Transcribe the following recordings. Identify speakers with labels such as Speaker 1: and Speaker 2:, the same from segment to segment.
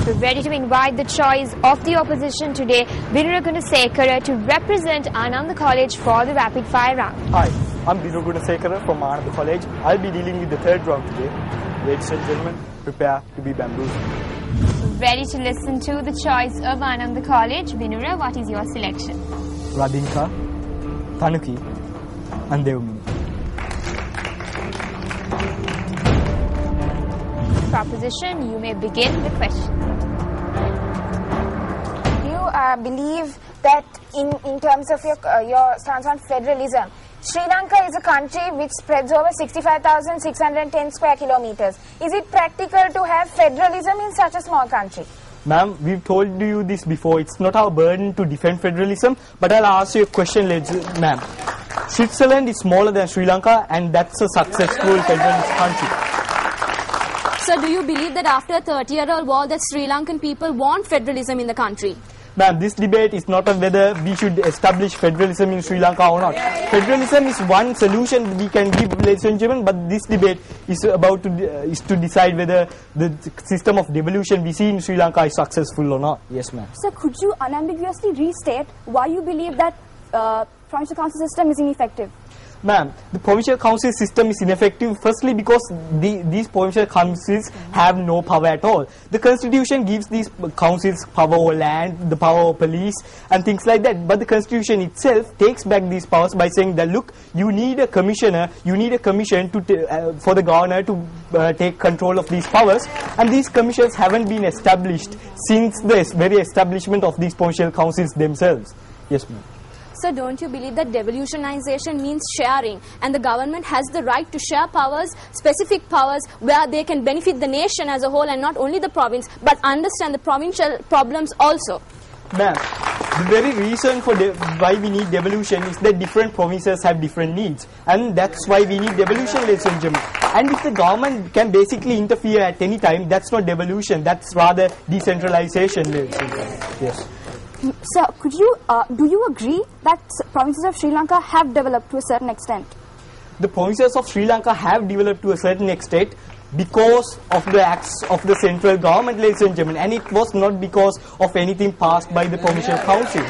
Speaker 1: We're ready to invite the choice of the opposition today, Binura Gunasekara, to represent Ananda College for the rapid fire round.
Speaker 2: Hi, I'm Binura Gunasekara from Ananda College. I'll be dealing with the third round today. Ladies and gentlemen, prepare to be bamboozled.
Speaker 1: Ready to listen to the choice of Ananda College. Binura, what is your selection?
Speaker 2: Radinka, Tanuki and Devmini.
Speaker 1: Proposition, you may begin the question.
Speaker 3: Do you believe that in terms of your stance on federalism, Sri Lanka is a country which spreads over 65,610 square kilometers. Is it practical to have federalism in such a small country?
Speaker 2: Ma'am, we've told you this before. It's not our burden to defend federalism, but I'll ask you a question, ma'am. Switzerland is smaller than Sri Lanka, and that's a successful federalist country.
Speaker 4: So do you believe that after a 30-year-old war that Sri Lankan people want federalism in the country?
Speaker 2: Ma'am, this debate is not on whether we should establish federalism in Sri Lanka or not. Federalism is one solution we can give, ladies and gentlemen, but this debate is about to decide whether the system of devolution we see in Sri Lanka is successful or not. Yes, ma'am.
Speaker 5: Sir, could you unambiguously restate why you believe that provincial council system is ineffective?
Speaker 2: Ma'am, the provincial council system is ineffective firstly because these provincial councils have no power at all. The constitution gives these councils power over land, the power over police and things like that, but the constitution itself takes back these powers by saying that look, you need a commissioner, you need a commission to for the governor to take control of these powers, and these commissions haven't been established since the very establishment of these provincial councils themselves. Yes, ma'am.
Speaker 4: So don't you believe that devolutionization means sharing, and the government has the right to share powers, specific powers, where they can benefit the nation as a whole and not only the province, but understand the provincial problems also?
Speaker 2: Ma'am, the very reason for why we need devolution is that different provinces have different needs, and that's why we need devolution, ladies and gentlemen. And if the government can basically interfere at any time, that's not devolution, that's rather decentralization, ladies and gentlemen. Yes.
Speaker 5: Sir, could you, do you agree that provinces of Sri Lanka have developed to a certain extent?
Speaker 2: The provinces of Sri Lanka have developed to a certain extent because of the acts of the central government, ladies and gentlemen, and it was not because of anything passed by the provincial councils.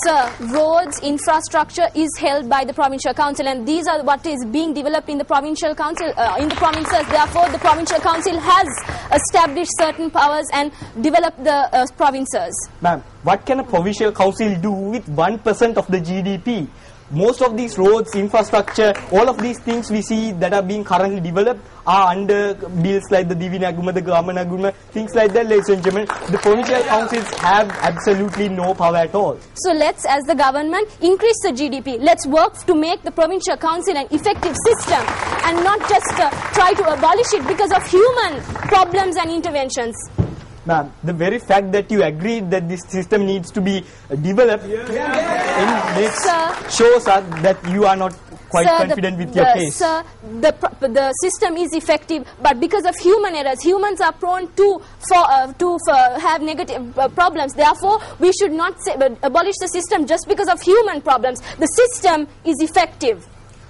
Speaker 4: Sir, roads, infrastructure is held by the provincial council, and these are what is being developed in the provincial council, in the provinces. Therefore, the provincial council has established certain powers and developed the provinces.
Speaker 2: Ma'am, what can a provincial council do with 1% of the GDP? Most of these roads, infrastructure, all of these things we see that are being currently developed are under bills like the Divi Naguma, the Grama Naguma, things like that, ladies and gentlemen. The provincial councils have absolutely no power at all.
Speaker 4: So let's, as the government, increase the GDP. Let's work to make the provincial council an effective system and not just try to abolish it because of human problems and interventions.
Speaker 2: Ma'am, the very fact that you agreed that this system needs to be developed shows us that you are not quite confident with your case.
Speaker 4: Sir, the system is effective, but because of human errors, humans are prone to have negative problems. Therefore, we should not abolish the system just because of human problems. The system is effective.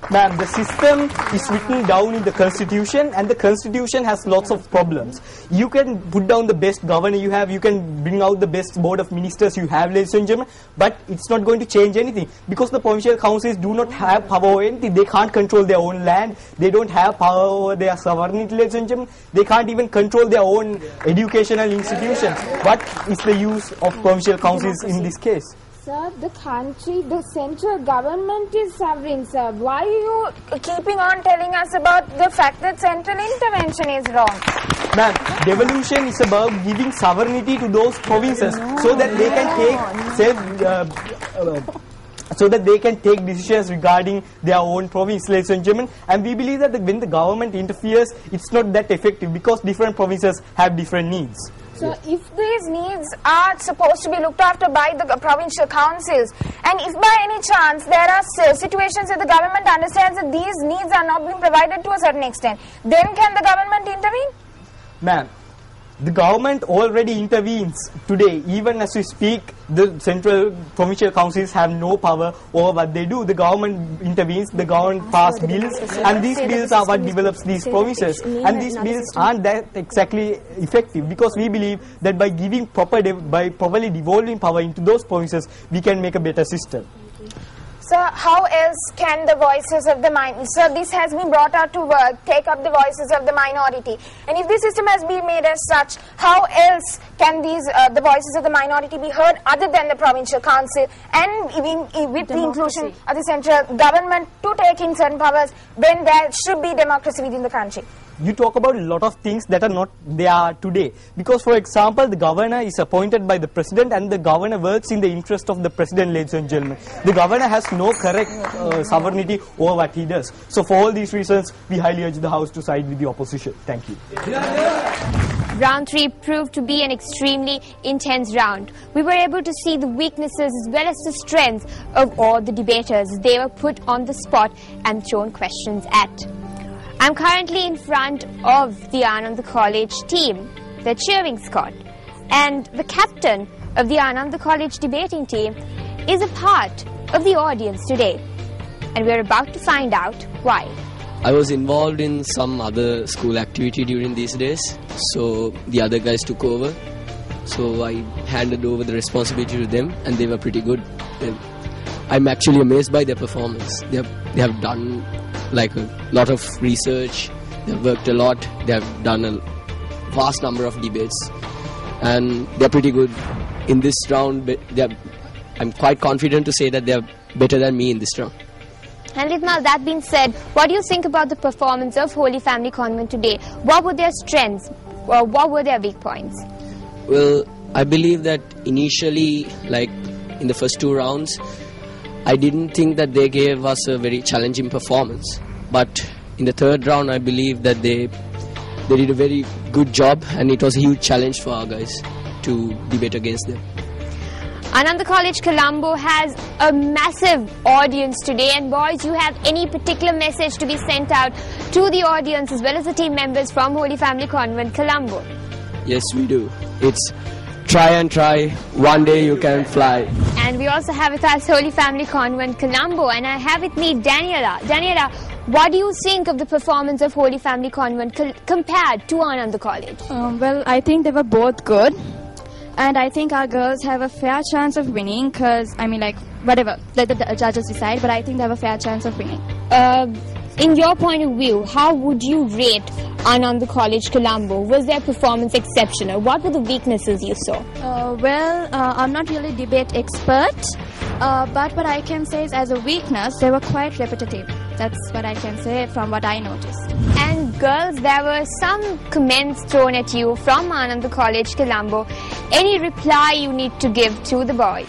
Speaker 2: Ma'am, the system is written down in the constitution, and the constitution has lots of problems. You can put down the best governor you have, you can bring out the best board of ministers you have, ladies and gentlemen, but it's not going to change anything because the provincial councils do not have power over anything. They can't control their own land, they don't have power over their sovereignty, ladies and gentlemen. They can't even control their own educational institutions. What is the use of provincial councils in this case?
Speaker 3: Sir, the country, the central government is sovereign, sir. Why are you keeping on telling us about the fact that central intervention is wrong?
Speaker 2: Ma'am, devolution is about giving sovereignty to those provinces so that they can take decisions regarding their own province, ladies and gentlemen. And we believe that when the government interferes, it's not that effective because different provinces have different needs.
Speaker 3: So if these needs are supposed to be looked after by the provincial councils, and if by any chance there are situations where the government understands that these needs are not being provided to a certain extent, then can the government intervene?
Speaker 2: Ma'am, The government already intervenes today. Even as we speak, the central provincial councils have no power over what they do. The government intervenes, the government pass bills, and these bills are what develops these provinces. And these bills aren't that exactly effective, because we believe that by giving by properly devolving power into those provinces, we can make a better system.
Speaker 3: So how else can the voices of the minority, so this has been brought out to take up the voices of the minority, and if this system has been made as such, how else can these the voices of the minority be heard other than the provincial council, and even with the inclusion of the central government to take in certain powers when there should be democracy within the country?
Speaker 2: You talk about a lot of things that are not there today, because for example, the governor is appointed by the president, and the governor works in the interest of the president, ladies and gentlemen. The governor has no correct sovereignty over what he does. So for all these reasons, we highly urge the House to side with the opposition. Thank you.
Speaker 1: Round 3 proved to be an extremely intense round. We were able to see the weaknesses as well as the strengths of all the debaters. They were put on the spot and thrown questions at. I'm currently in front of the Ananda College team, the cheering squad, and the captain of the Ananda College debating team is a part of the audience today, and we're about to find out why.
Speaker 6: I was involved in some other school activity during these days, so the other guys took over. So I handed over the responsibility to them, and they were pretty good. I'm actually amazed by their performance. They have done like a lot of research, they've worked a lot, they have done a vast number of debates, and they're pretty good in this round. I'm quite confident to say that they're better than me in this round.
Speaker 1: And Ritmal, that being said, what do you think about the performance of Holy Family Convent today? What were their strengths? What were their weak points?
Speaker 6: Well, I believe that initially, like in the first 2 rounds, I didn't think that they gave us a very challenging performance. But in the 3rd round, I believe that they did a very good job, and it was a huge challenge for our guys to debate against them.
Speaker 1: Ananda College Colombo has a massive audience today, and boys, you have any particular message to be sent out to the audience as well as the team members from Holy Family Convent Colombo?
Speaker 6: Yes, we do. It's try and try, one day you can fly.
Speaker 1: And we also have with us Holy Family Convent Colombo, and I have with me Daniela. Daniela, what do you think of the performance of Holy Family Convent compared to Ananda College?
Speaker 5: Well, I think they were both good. And I think our girls have a fair chance of winning because, I mean, like, whatever, let the judges decide, but I think they have a fair chance of winning.
Speaker 1: In your point of view, how would you rate Ananda College Colombo? Was their performance exceptional? What were the weaknesses you saw?
Speaker 5: Well, I'm not really a debate expert, but what I can say is as a weakness, they were quite repetitive. That's what I can say from what I noticed.
Speaker 1: And girls, there were some comments thrown at you from Ananda College Colombo. Any reply you need to give to the boys?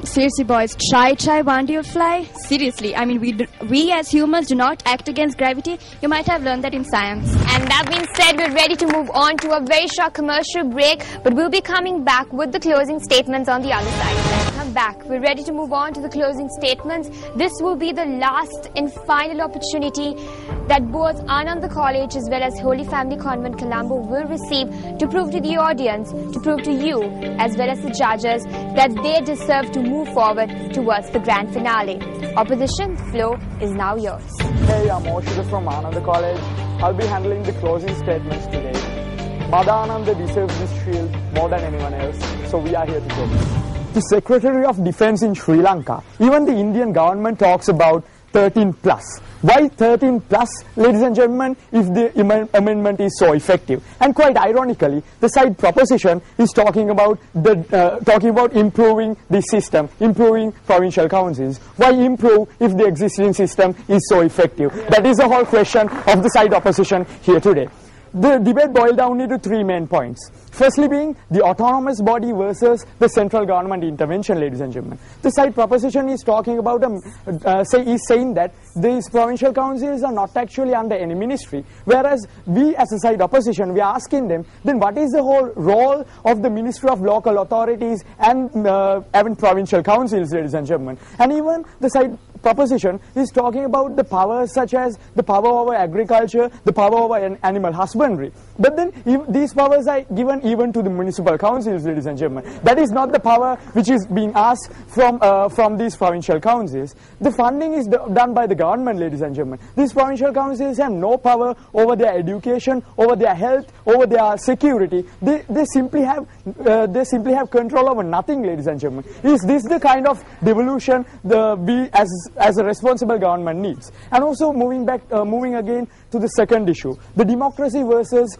Speaker 5: Seriously, boys, try, one day you'll fly. Seriously, I mean, we as humans do not act against gravity. You might have learned that in science.
Speaker 1: And that being said, we're ready to move on to a very short commercial break, but we'll be coming back with the closing statements on the other side. Let's come back. We're ready to move on to the closing statements. This will be the last and final opportunity that both Ananda College as well as Holy Family Convent Colombo will receive to prove to the audience, to prove to you as well as the judges that they deserve to move forward towards the grand finale. Opposition, the floor is now yours.
Speaker 7: Hey, I'm Oshika from Ananda College. I'll be handling the closing statements today. Mother Ananda deserves this shield more than anyone else, so we are here to take it. The Secretary of Defense in Sri Lanka, even the Indian government talks about 13 plus. Why 13 plus, ladies and gentlemen, if the amendment is so effective? And quite ironically, the side proposition is talking about improving the system, improving provincial councils. Why improve if the existing system is so effective? That is the whole question of the side opposition here today. The debate boiled down into 3 main points. Firstly being the autonomous body versus the central government intervention, ladies and gentlemen. The side proposition is talking about, saying that these provincial councils are not actually under any ministry. Whereas we as a side opposition, we are asking them, then what is the whole role of the Ministry of Local Authorities and even provincial councils, ladies and gentlemen? And even the side proposition is talking about the powers such as the power over agriculture, the power over animal husbandry. But then these powers are given even to the municipal councils, ladies and gentlemen. That is not the power which is being asked from these provincial councils. The funding is done by the government, ladies and gentlemen. These provincial councils have no power over their education, over their health, over their security. They simply have control over nothing, ladies and gentlemen. Is this the kind of devolution we as a responsible government needs? And also moving again to the second issue, the democracy versus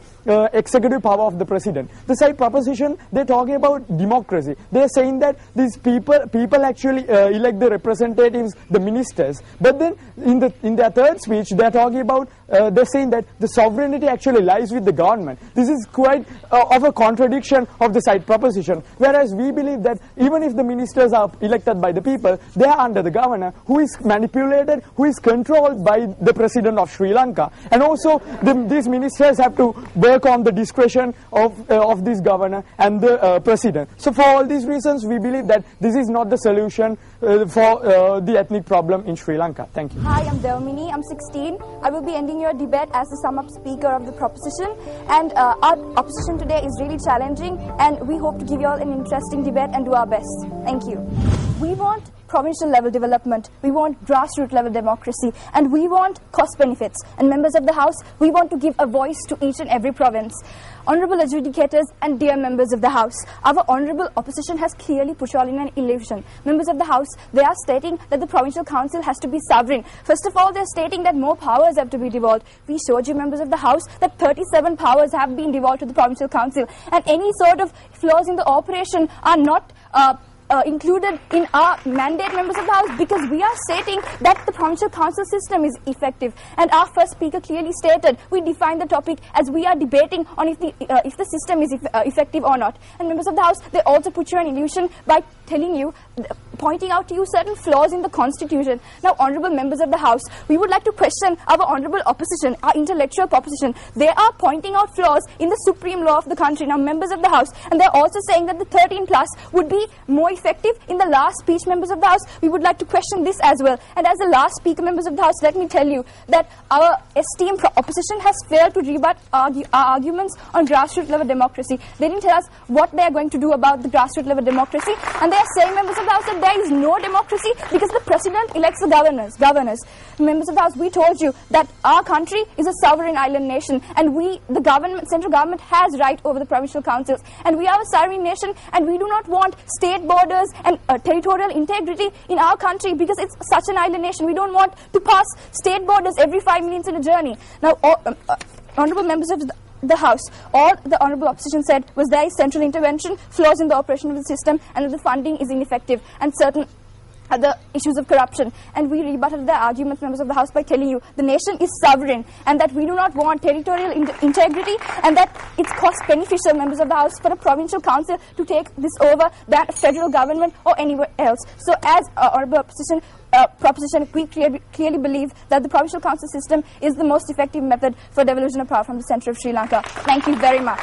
Speaker 7: executive power of the president. The side proposition, they're talking about democracy. They're saying that these people actually elect the representatives, the ministers. But then in their third speech, they're talking about, they're saying that the sovereignty actually lies with the government. This is quite of a contradiction of the side proposition. Whereas we believe that even if the ministers are elected by the people, they are under the governor, who is manipulated, who is controlled by the president of Sri Lanka. And also these ministers have to work on the discretion of this governor and the president. So for all these reasons, we believe that this is not the solution for the ethnic problem in Sri Lanka. Thank you.
Speaker 8: Hi, I'm Delmini. I'm 16. I will be ending your debate as the sum-up speaker of the proposition. And our opposition today is really challenging, and we hope to give you all an interesting debate and do our best. Thank you. We want provincial level development, we want grassroots level democracy, and we want cost benefits. And members of the House, we want to give a voice to each and every province. Honourable adjudicators and dear members of the House, our honourable opposition has clearly put you all in an illusion. Members of the House, they are stating that the provincial council has to be sovereign. First of all, they are stating that more powers have to be devolved. We showed you, members of the House, that 37 powers have been devolved to the provincial council, and any sort of flaws in the operation are not included in our mandate, members of the House, because we are stating that the provincial council system is effective. And our first speaker clearly stated, we define the topic as we are debating on if the system is effective or not. And members of the House, they also put you an illusion by telling you, pointing out to you certain flaws in the constitution. Now, honourable members of the House, we would like to question our honourable opposition, our intellectual opposition. They are pointing out flaws in the supreme law of the country. Now, members of the House, and they're also saying that the 13 plus would be more effective. In the last speech, members of the House, we would like to question this as well. And as the last speaker, members of the House, let me tell you that our esteemed opposition has failed to rebut our arguments on grassroots level democracy. They didn't tell us what they are going to do about the grassroots level democracy, and they are saying, members of the House, that there is no democracy because the president elects the governors. Members of the House, we told you that our country is a sovereign island nation, and the government, central government, has right over the provincial councils, and we are a sovereign nation, and we do not want state borders and territorial integrity in our country because it's such an island nation. We don't want to pass state borders every 5 minutes in a journey. Now, honourable members of the House, all the honourable opposition said was there is central intervention, flaws in the operation of the system, and that the funding is ineffective, and certain other issues of corruption. And we rebutted the arguments, members of the House, by telling you the nation is sovereign and that we do not want territorial integrity, and that it's cost beneficial, members of the House, for a provincial council to take this over than a federal government or anywhere else. So as honourable opposition proposition, we clearly believe that the provincial council system is the most effective method for devolution of power from the centre of Sri Lanka. Thank you very much.